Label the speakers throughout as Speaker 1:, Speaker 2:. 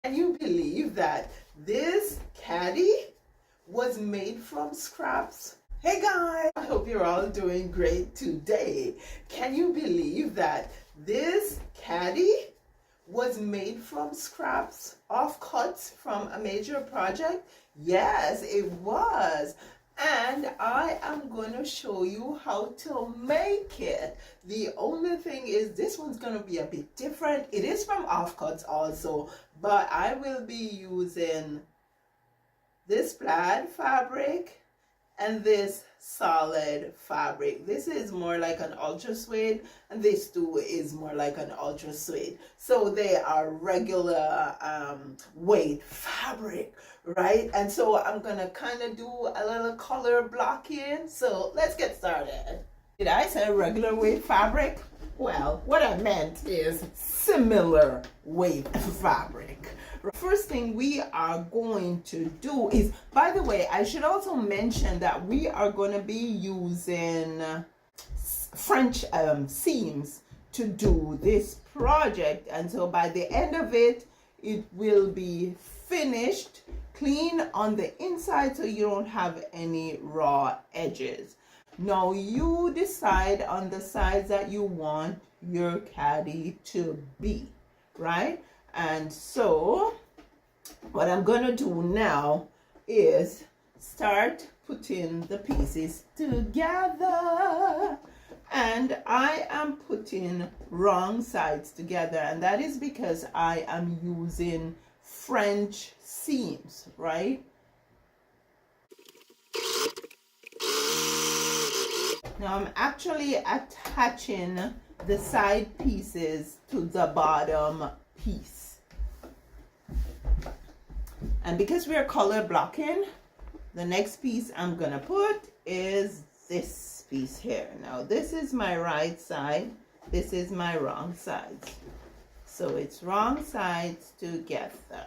Speaker 1: Can you believe that this caddy was made from scraps? Hey guys, I hope you're all doing great today. Can you believe that this caddy was made from scraps, offcuts from a major project? Yes, it was. And I am going to show you how to make it. The only thing is this one's going to be a bit different. It is from offcuts also, but I will be using this plaid fabric and this solid fabric. This is more like an ultra suede, and this too is more like an ultra suede. So they are regular weight fabric, right? And so I'm gonna kind of do a little color blocking. So let's get started. Did I say regular weight fabric? Well, what I meant is similar weight fabric. First thing we are going to do is, by the way, I should also mention that we are going to be using French seams to do this project, and so by the end of it, it will be finished, clean on the inside, so you don't have any raw edges. Now you decide on the size that you want your caddy to be, right? And so what I'm going to do now is start putting the pieces together. And I am putting wrong sides together, and that is because I am using French seams, right? Now I'm actually attaching the side pieces to the bottom piece. And because we are color blocking, the next piece I'm gonna put is this piece here. Now this is my right side, this is my wrong side. So it's wrong sides together.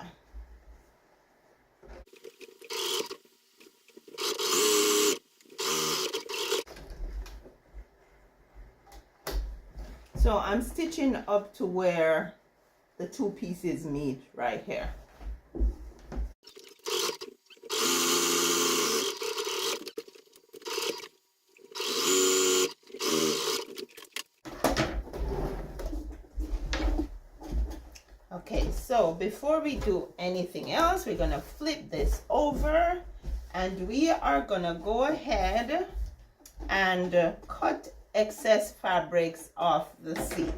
Speaker 1: So I'm stitching up to where the two pieces meet right here. Okay, so before we do anything else, we're going to flip this over, and we are going to go ahead and cut excess fabrics off the seam.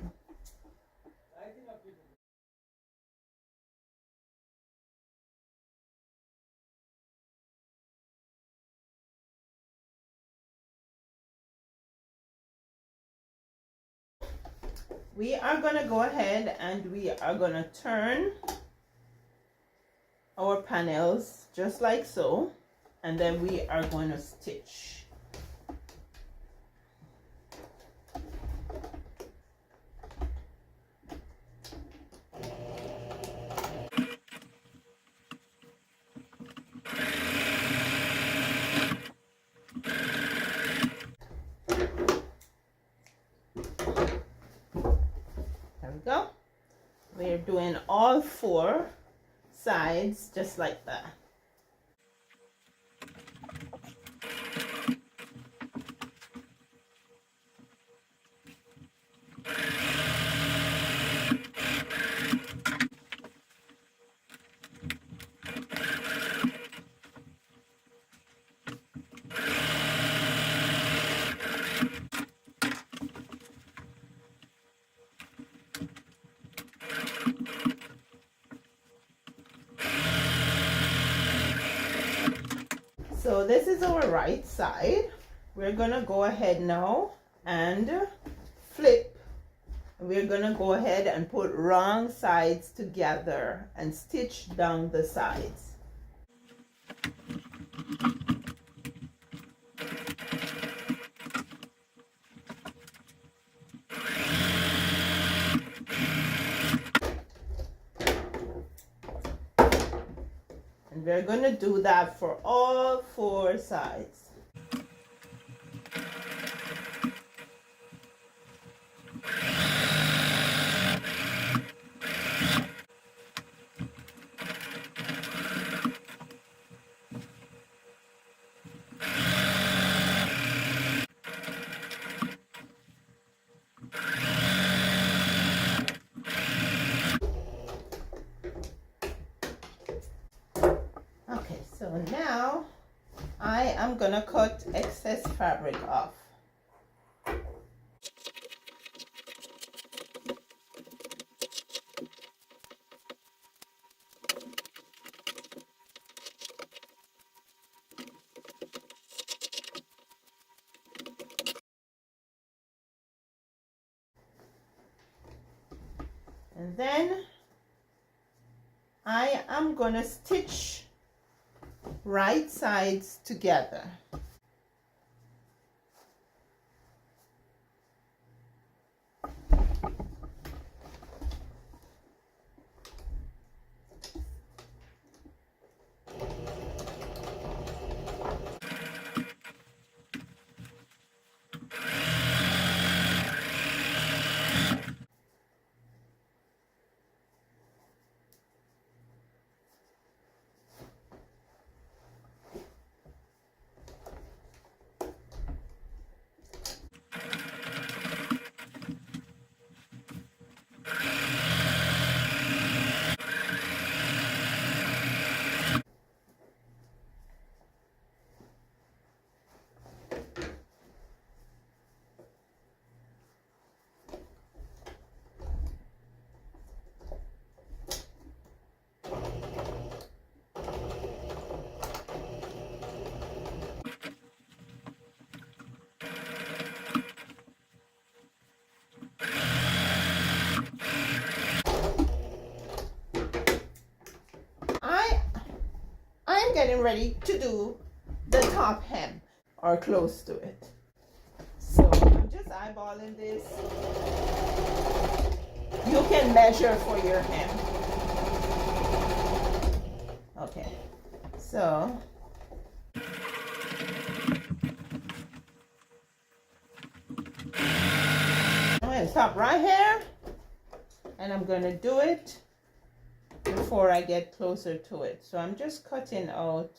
Speaker 1: We are going to go ahead and we are going to turn our panels just like so, and then we are going to stitch. There we go. We're doing all four sides just like that. So this is our right side. We're gonna go ahead now and flip. We're gonna go ahead and put wrong sides together and stitch down the sides. And we're going to do that for all four sides. So now I am gonna cut excess fabric off. And then I am gonna stitch right sides together. I'm getting ready to do the top hem or close to it. So I'm just eyeballing this. You can measure for your hem. Okay, so I'm going to stop right here, and I'm going to do it before I get closer to it. So I'm just cutting out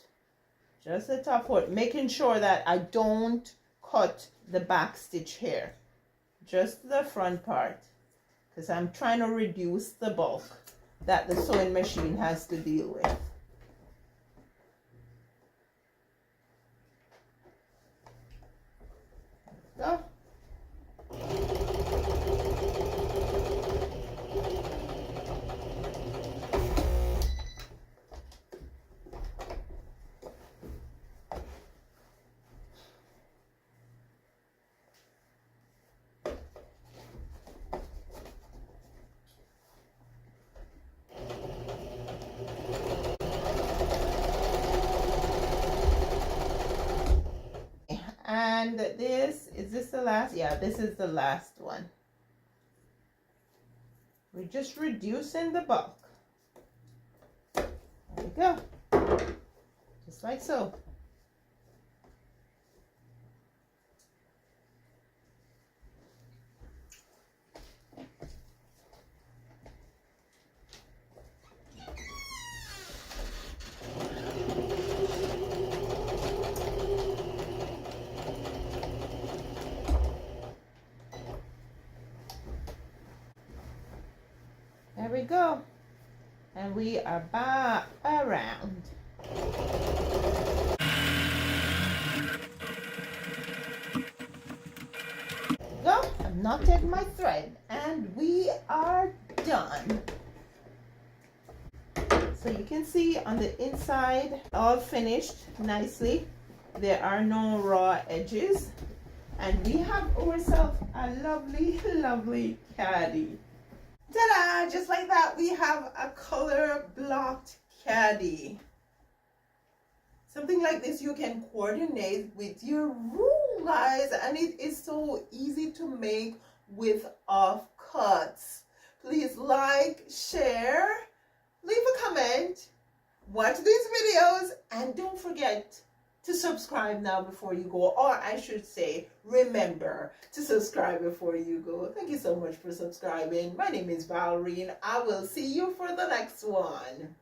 Speaker 1: just the top part, making sure that I don't cut the back stitch here, just the front part, because I'm trying to reduce the bulk that the sewing machine has to deal with. Go. And is this the last? Yeah, this is the last one. We're just reducing the bulk. There we go. Just like so. There we go. And we are back around. Go. I've knotted my thread and we are done. So you can see on the inside, all finished nicely. There are no raw edges. And we have ourselves a lovely, lovely caddy. Ta-da! Just like that, we have a color blocked caddy. Something like this you can coordinate with your room, guys, and it is so easy to make with offcuts. Please like, share, leave a comment, watch these videos, and don't forget to subscribe now before you go, or I should say, remember to subscribe before you go. Thank you so much for subscribing. My name is Valrine. I will see you for the next one.